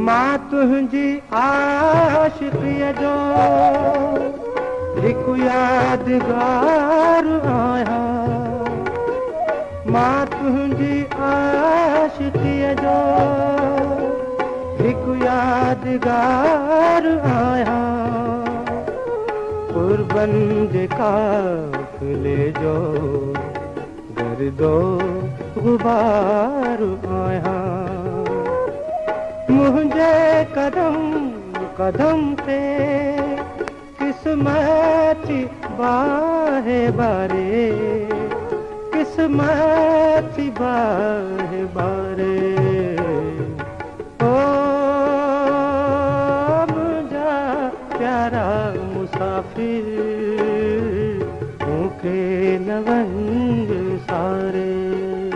मां तुझी आशिक़ीअ जो हिकु यादगार आहियां। मां तुझी आशिक़ीअ जो हिकु यादगार आहियां। कुर्बन जे काफ़िले जो गर्दो गुबार आहियां। मुझे कदम कदम पे किस्मत बाहे बारे, किस्मत बाहे बारे।